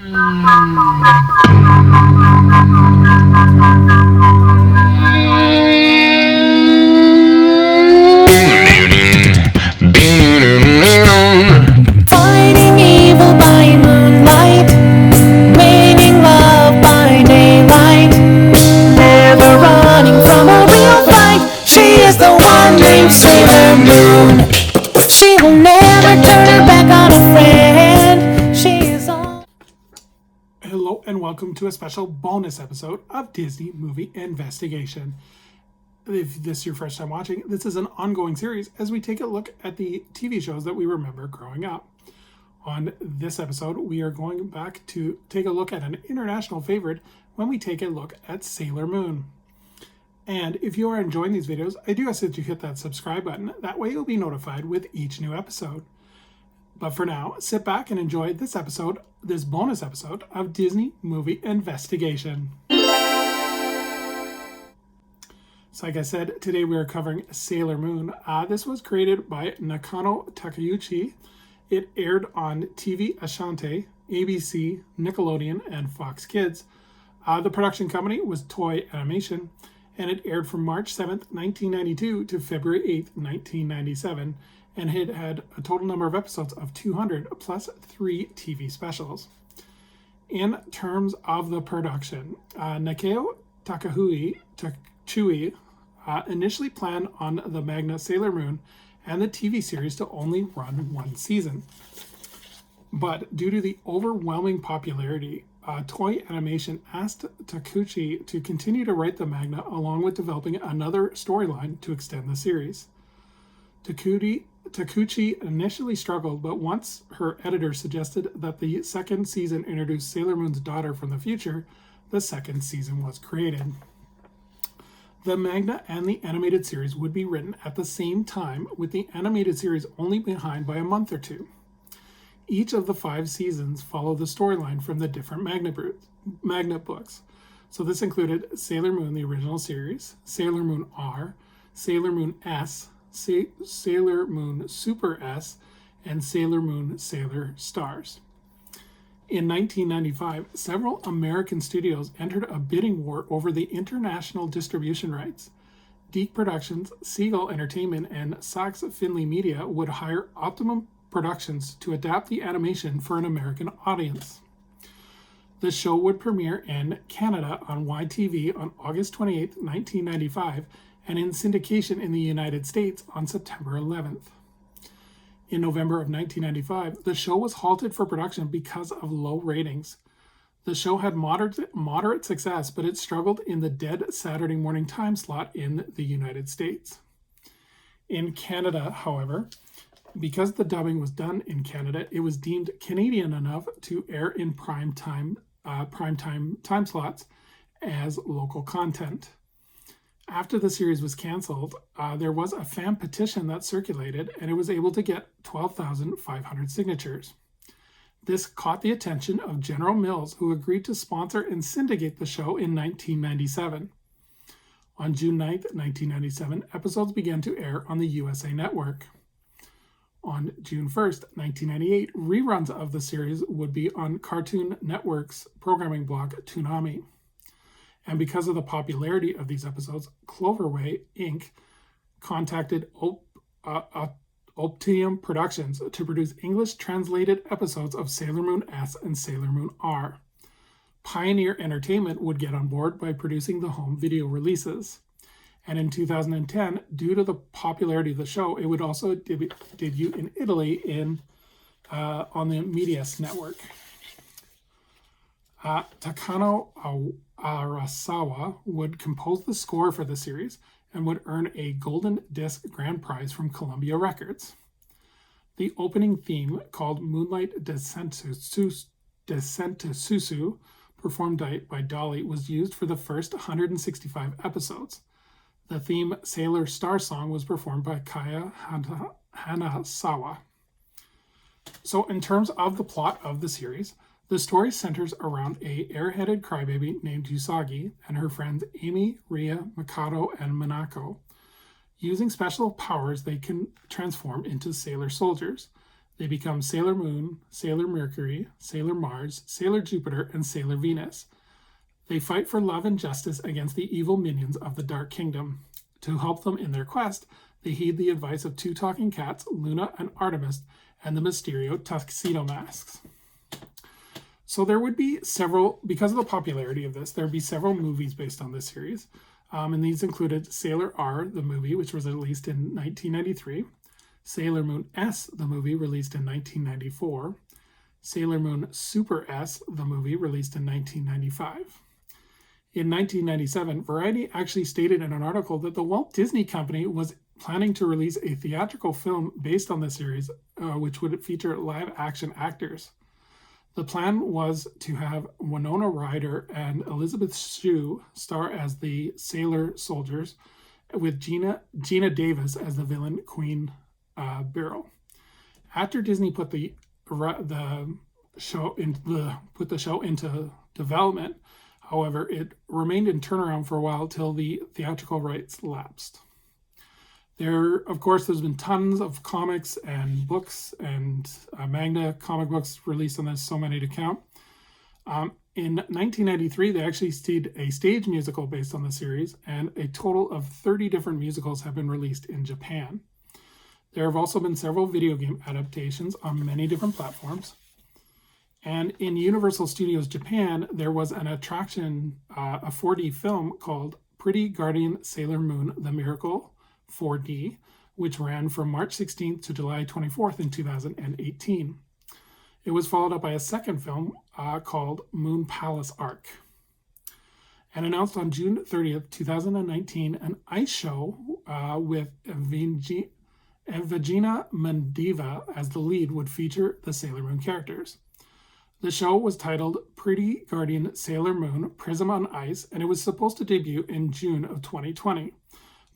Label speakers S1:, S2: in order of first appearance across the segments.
S1: Fighting evil by moonlight, making love by daylight, never running from a real fight. She is the one named Sailor Moon. She will never turn her back on a friend. She is all.
S2: Hello and welcome to a special bonus episode of Disney Movie Investigation. If this is your first time watching, this is an ongoing series as we take a look at the TV shows that we remember growing up. On this episode, we are going back to take a look at an international favorite when we take a look at Sailor Moon. And if you are enjoying these videos, I do ask that you hit that subscribe button. That way you'll be notified with each new episode. But for now, sit back and enjoy this bonus episode of Disney Movie Investigation. So like I said, today we are covering Sailor Moon. This was created by Nakano Takeuchi. It aired on TV Ashanti, ABC, Nickelodeon, and Fox Kids. The production company was Toei Animation, and it aired from March 7th, 1992 to February 8th, 1997, and it had a total number of episodes of 200 plus 3 TV specials. In terms of the production, Nakao Takeuchi initially planned on the manga Sailor Moon and the TV series to only run one season. But due to the overwhelming popularity, Toei Animation asked Takeuchi to continue to write the manga along with developing another storyline to extend the series. Takeuchi initially struggled, but once her editor suggested that the second season introduced Sailor Moon's daughter from the future, the second season was created. The manga and the animated series would be written at the same time, with the animated series only behind by a month or two. Each of the 5 seasons follow the storyline from the different manga books. So this included Sailor Moon, the original series, Sailor Moon R, Sailor Moon S, Sailor Moon Super S, and Sailor Moon Sailor Stars. In 1995, several American studios entered a bidding war over the international distribution rights. Deke Productions, Seagull Entertainment, and Sachs Finley Media would hire Optimum Productions to adapt the animation for an American audience. The show would premiere in Canada on YTV on August 28, 1995, and in syndication in the United States on September 11th. In November of 1995, the show was halted for production because of low ratings. The show had moderate success, but it struggled in the dead Saturday morning time slot in the United States. In Canada, however, because the dubbing was done in Canada, it was deemed Canadian enough to air in prime time slots as local content. After the series was canceled, there was a fan petition that circulated, and it was able to get 12,500 signatures. This caught the attention of General Mills, who agreed to sponsor and syndicate the show in 1997. On June 9, 1997, episodes began to air on the USA Network. On June 1, 1998, reruns of the series would be on Cartoon Network's programming block Toonami. And because of the popularity of these episodes, Cloverway, Inc. contacted Optimum Productions to produce English-translated episodes of Sailor Moon S and Sailor Moon R. Pioneer Entertainment would get on board by producing the home video releases. And in 2010, due to the popularity of the show, it would also debut in Italy on the Medias network. Takano Arasawa would compose the score for the series and would earn a Golden Disc Grand Prize from Columbia Records. The opening theme, called Moonlight Descentusu, performed by Dolly, was used for the first 165 episodes. The theme Sailor Star Song was performed by Kaya Hanasawa. So in terms of the plot of the series, the story centers around a airheaded crybaby named Usagi and her friends Amy, Ria, Mikado, and Minako. Using special powers, they can transform into sailor soldiers. They become Sailor Moon, Sailor Mercury, Sailor Mars, Sailor Jupiter, and Sailor Venus. They fight for love and justice against the evil minions of the Dark Kingdom. To help them in their quest, they heed the advice of two talking cats, Luna and Artemis, and the Mysterio tuxedo masks. So there would be several, because of the popularity of this, there would be several movies based on this series. And these included Sailor R, the movie, which was released in 1993. Sailor Moon S, the movie, released in 1994. Sailor Moon Super S, the movie, released in 1995. In 1997, Variety actually stated in an article that the Walt Disney Company was planning to release a theatrical film based on the series, which would feature live-action actors. The plan was to have Winona Ryder and Elizabeth Shue star as the Sailor Soldiers, with Gina Davis as the villain Queen Beryl. After Disney put the show into development, however, it remained in turnaround for a while till the theatrical rights lapsed. There's been tons of comics and books and manga comic books released on this, so many to count. In 1993, they actually did a stage musical based on the series, and a total of 30 different musicals have been released in Japan. There have also been several video game adaptations on many different platforms. And in Universal Studios Japan, there was an attraction, a 4D film called Pretty Guardian Sailor Moon The Miracle 4D, which ran from March 16th to July 24th in 2018. It was followed up by a second film called Moon Palace Arc. And announced on June 30th, 2019, an ice show with Evgenia Mendiva as the lead would feature the Sailor Moon characters. The show was titled Pretty Guardian Sailor Moon Prism on Ice, and it was supposed to debut in June of 2020.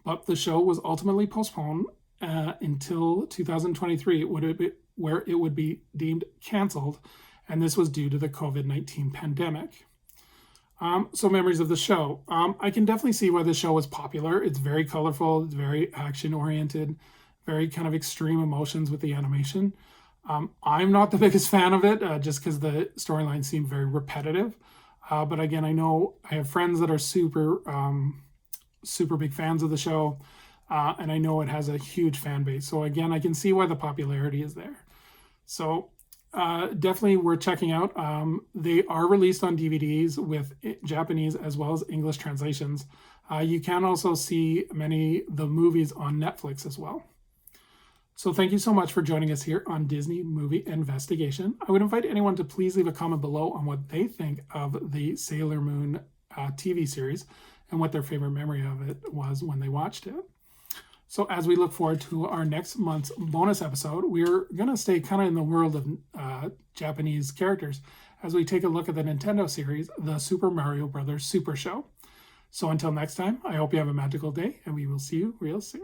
S2: But the show was ultimately postponed until 2023, where it would be deemed canceled, and this was due to the COVID-19 pandemic. So memories of the show. I can definitely see why the show was popular. It's very colorful, it's very action-oriented, very kind of extreme emotions with the animation. I'm not the biggest fan of it, just because the storyline seemed very repetitive. But again, I know I have friends that are super big fans of the show, and I know it has a huge fan base. So again, I can see why the popularity is there. So definitely worth checking out. They are released on DVDs with Japanese as well as English translations. You can also see the movies on Netflix as well. So thank you so much for joining us here on Disney Movie Investigation. I would invite anyone to please leave a comment below on what they think of the Sailor Moon TV series and what their favorite memory of it was when they watched it. So as we look forward to our next month's bonus episode, we're going to stay kind of in the world of Japanese characters as we take a look at the Nintendo series, the Super Mario Bros. Super Show. So until next time, I hope you have a magical day, and we will see you real soon.